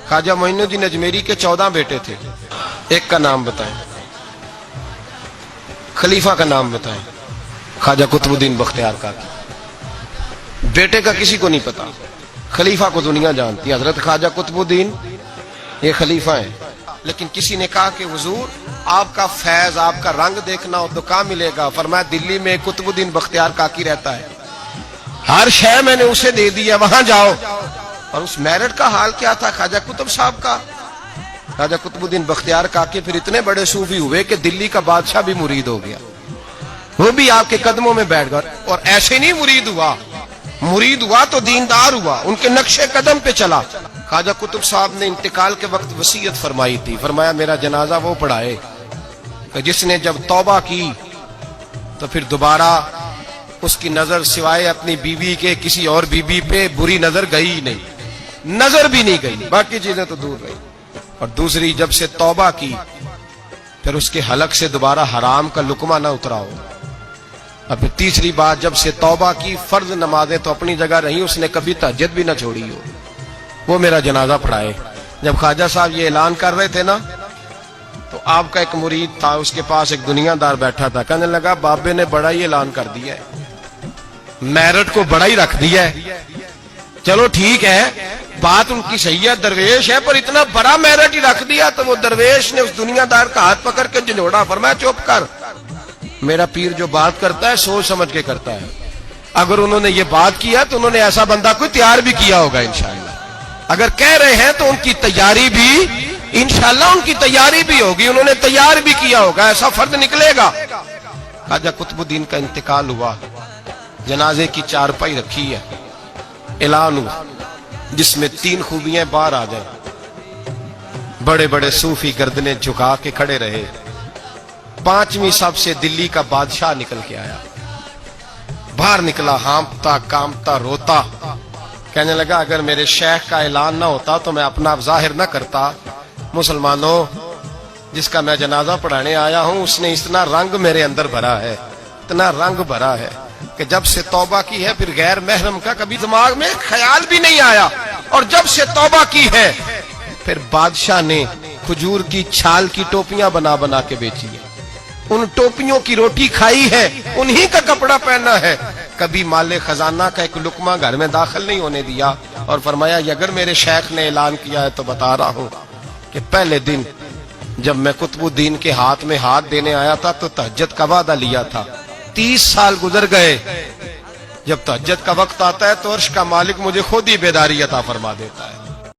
ख्वाजा मोइनुद्दीन अजमेरी के 14 बेटे थे, एक का नाम बताएं, खलीफा का नाम बताएं। ख्वाजा कुतुबुद्दीन बख्तियार काकी। बेटे का किसी को नहीं पता, खलीफा को दुनिया जानती है। हजरत ख्वाजा कुतुबुद्दीन ये खलीफा है। लेकिन किसी ने कहा कि हुजूर आपका फैज, आपका रंग देखना हो तो कहाँ मिलेगा? फरमाया दिल्ली में कुतुबुद्दीन बख्तियार काकी रहता है, हर शय मैंने उसे दे दी है, वहां जाओ। और उस मेरठ का हाल क्या था ख्वाजा कुतुब साहब का? ख्वाजा कुतुबुद्दीन बख्तियार काकी फिर इतने बड़े सूफी हुए कि दिल्ली का बादशाह भी मुरीद हो गया, वो भी आपके कदमों में बैठ गया। और ऐसे नहीं मुरीद हुआ तो दीनदार हुआ, उनके नक्शे कदम पे चला। ख्वाजा कुतुब साहब ने इंतकाल के वक्त वसीयत फरमाई थी, फरमाया मेरा जनाजा वो पढ़ाए कि जिसने जब तौबा की तो फिर दोबारा उसकी नजर सिवाय अपनी बीवी के किसी और बीवी पे बुरी नजर गई ही नहीं, नजर भी नहीं गई, बाकी चीजें तो दूर रही। और दूसरी, जब से तौबा की फिर उसके हलक से दोबारा हराम का लुकमा ना उतरा हो। अब तीसरी बात, जब से तौबा की फर्ज नमाजें तो अपनी जगह रही, उसने कभी तहज्जुद भी ना छोड़ी हो, वो मेरा जनाजा पढ़ाए। जब ख्वाजा साहब ये ऐलान कर रहे थे ना, तो आपका एक मुरीद था, उसके पास एक दुनियादार बैठा था, कहने लगा बाबे ने बड़ा ही ऐलान कर दिया है, मेरठ को बड़ा ही रख दिया है। चलो ठीक है, बात उनकी सही है, दरवेश है, पर इतना बड़ा मेरठ ही रख दिया। तो वो दरवेश ने उस दुनियादार का हाथ पकड़ के झंझोड़ा, फरमाया चुप कर, मेरा पीर जो बात करता है सोच समझ के करता है। अगर उन्होंने ये बात किया तो उन्होंने ऐसा बंदा कोई तैयार भी किया होगा इंशाअल्लाह। अगर कह रहे हैं तो उनकी तैयारी भी इंशाअल्लाह उनकी तैयारी भी होगी, उन्होंने तैयार भी किया होगा, ऐसा फर्ज निकलेगा। ख्वाजा कुतुबुद्दीन का इंतकाल हुआ, जनाजे की चारपाई रखी है, ऐलान हुआ जिसमें 3 खूबियां बाहर आ जाए। बड़े बड़े सूफी गर्दने झुका के खड़े रहे। 5वीं सबसे दिल्ली का बादशाह निकल के आया, बाहर निकला, हाँफता कांपता रोता, कहने लगा अगर मेरे शेख का ऐलान ना होता तो मैं अपना जाहिर ना करता। मुसलमानों, जिसका मैं जनाजा पढ़ाने आया हूं उसने इतना रंग मेरे अंदर भरा है, इतना रंग भरा है कि जब से तौबा की है फिर गैर महरम का कभी दिमाग में ख्याल भी नहीं आया। और जब से तौबा की है फिर बादशाह ने खजूर की छाल की टोपियां बना बना के बेची है, उन टोपियों की रोटी खाई है, उन्हीं का कपड़ा पहना है, कभी माले खजाना का एक लुकमा घर में दाखिल नहीं होने दिया। और फरमाया अगर मेरे शेख ने ऐलान किया है तो बता रहा हूं कि पहले दिन जब मैं कुतुबुद्दीन के हाथ में हाथ देने आया था तो तहज्जुद का वादा लिया था, 30 साल गुजर गए, जब तहज्जुद का वक्त आता है तो अर्श का मालिक मुझे खुद ही बेदारी अता फरमा देता है।